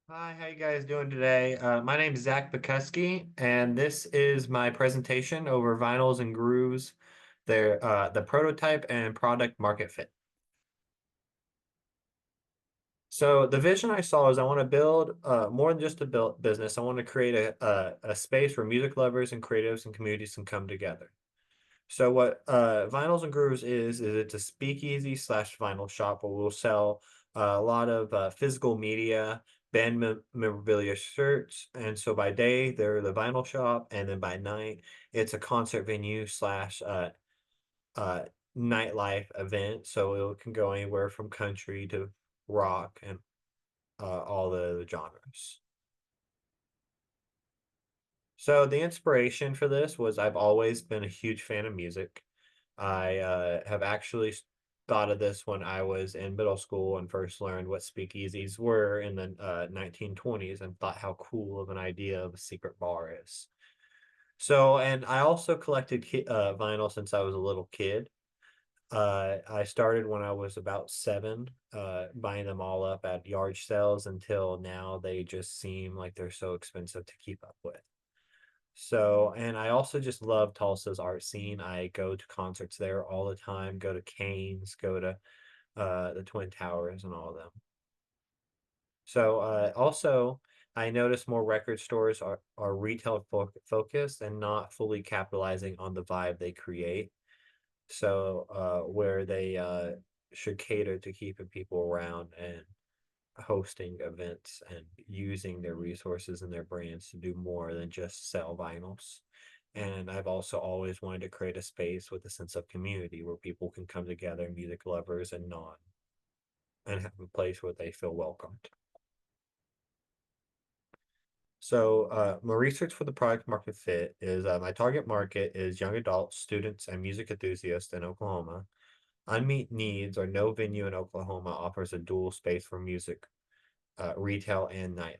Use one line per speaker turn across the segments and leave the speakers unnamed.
Hi, how you guys doing today? My name is Zach Bukowski, and this is my presentation over vinyls and grooves, the prototype and product market fit. So the vision I saw is I want to build more than just a build business. I want to create a space where music lovers and creatives and communities can come together. So what Vinyls and Grooves is it's a speakeasy slash vinyl shop where we'll sell a lot of physical media, band memorabilia shirts, and so by day they're the vinyl shop, and then by night it's a concert venue slash uh, nightlife event. So it can go anywhere from country to rock and all the genres. So the inspiration for this was I've always been a huge fan of music. I have actually thought of this when I was in middle school and first learned what speakeasies were in the 1920s and thought how cool of an idea of a secret bar is. So, and I also collected vinyl since I was a little kid. I started when I was about seven, buying them all up at yard sales until now they just seem like they're so expensive to keep up with. So, and I also just love Tulsa's art scene. I go to concerts there all the time, go to Canes, go to the Twin Towers and all of them. So, also, I notice more record stores are retail focused and not fully capitalizing on the vibe they create. So, where they should cater to keeping people around and hosting events and using their resources and their brands to do more than just sell vinyls. And I've also always wanted to create a space with a sense of community where people can come together, music lovers and non, and have a place where they feel welcomed. So, my research for the product market fit is my target market is young adults, students, and music enthusiasts in Oklahoma. Unmet needs or no venue in Oklahoma offers a dual space for music, retail, and nightlife.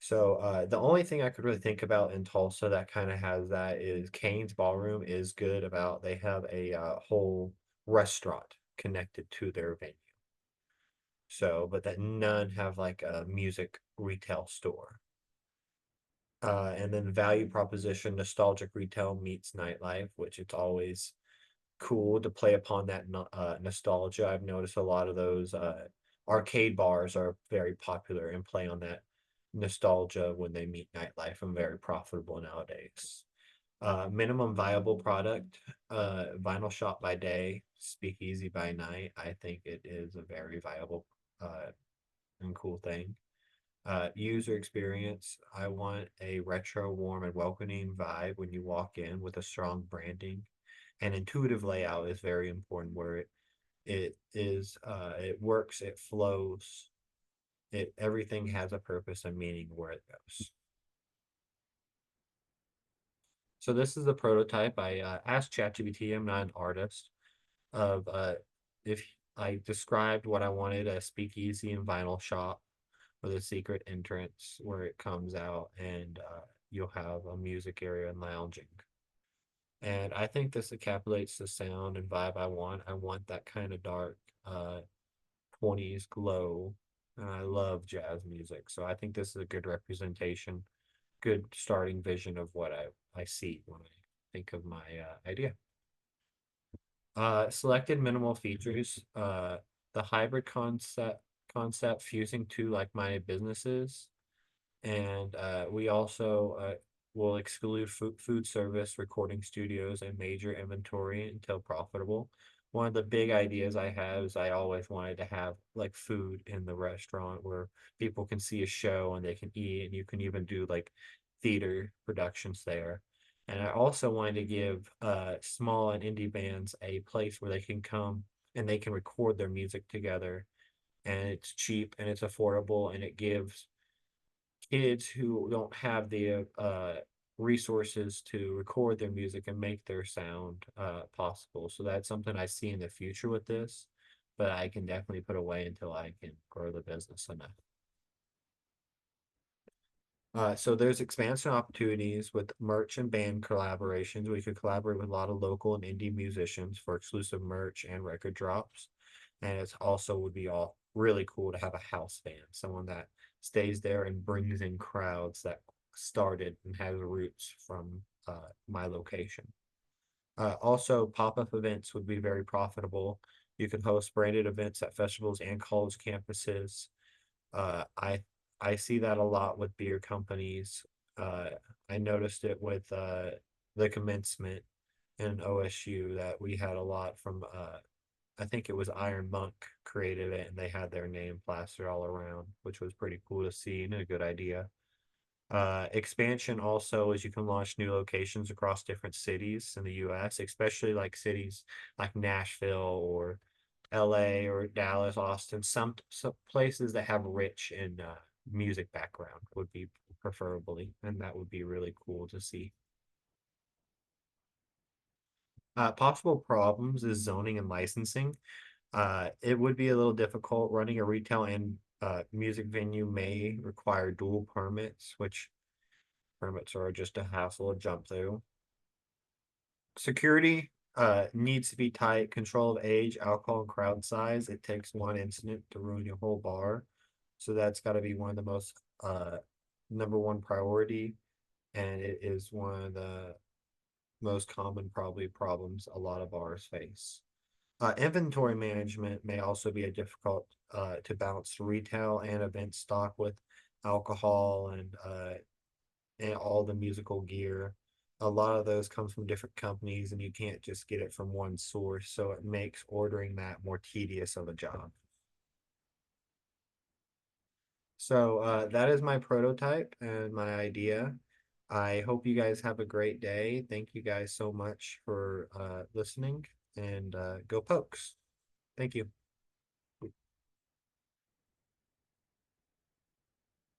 So the only thing I could really think about in Tulsa that kind of has that is Kane's Ballroom is good about they have a whole restaurant connected to their venue. So, but that none have like a music retail store. And then value proposition, nostalgic retail meets nightlife, which it's always cool to play upon that nostalgia. I've noticed a lot of those arcade bars are very popular and play on that nostalgia when they meet nightlife and very profitable nowadays. Minimum viable product, vinyl shop by day, speakeasy by night. I think it is a very viable and cool thing. User experience. I want a retro, warm, and welcoming vibe when you walk in with a strong branding. And intuitive layout is very important where it works, it flows, it everything has a purpose and meaning where it goes. So this is the prototype. I asked ChatGPT, I'm not an artist, of if I described what I wanted a speakeasy and vinyl shop with a secret entrance where it comes out and you'll have a music area and lounging. And I think this encapsulates the sound and vibe I want. I want that kind of dark 20s glow. And I love jazz music. So I think this is a good representation, good starting vision of what I see when I think of my idea. Selected minimal features. The hybrid concept fusing two like-minded businesses. And we also will exclude food service, recording studios, and major inventory until profitable. One of the big ideas I have is I always wanted to have like food in the restaurant where people can see a show and they can eat, and you can even do like theater productions there. And I also wanted to give small and indie bands a place where they can come and they can record their music together, and it's cheap and it's affordable, and it gives kids who don't have the resources to record their music and make their sound possible. So that's something I see in the future with this, but I can definitely put away until I can grow the business enough. So there's expansion opportunities with merch and band collaborations. We could collaborate with a lot of local and indie musicians for exclusive merch and record drops. And it's also would be all really cool to have a house band, someone that stays there and brings in crowds that started and has roots from my location. Also, pop-up events would be very profitable. You can host branded events at festivals and college campuses. Uh, I I see that a lot with beer companies. Uh, I noticed it with the commencement in OSU that we had a lot from I think it was Iron Monk created it and they had their name plastered all around, which was pretty cool to see and a good idea. Expansion also is you can launch new locations across different cities in the US, especially like cities like Nashville or LA or Dallas, Austin, some places that have rich in music background would be preferably, and that would be really cool to see. Possible problems is zoning and licensing. It would be a little difficult. Running a retail and music venue may require dual permits, which permits are just a hassle to jump through. Security needs to be tight. Control of age, alcohol, and crowd size. It takes one incident to ruin your whole bar. So that's got to be one of the most number one priority. And it is one of the most common probably problems a lot of bars face. Inventory management may also be a difficult to balance retail and event stock with alcohol and all the musical gear. A lot of those come from different companies, and you can't just get it from one source, so it makes ordering that more tedious of a job. So that is my prototype and my idea. I hope you guys have a great day. Thank you guys so much for listening, and go Pokes. Thank you.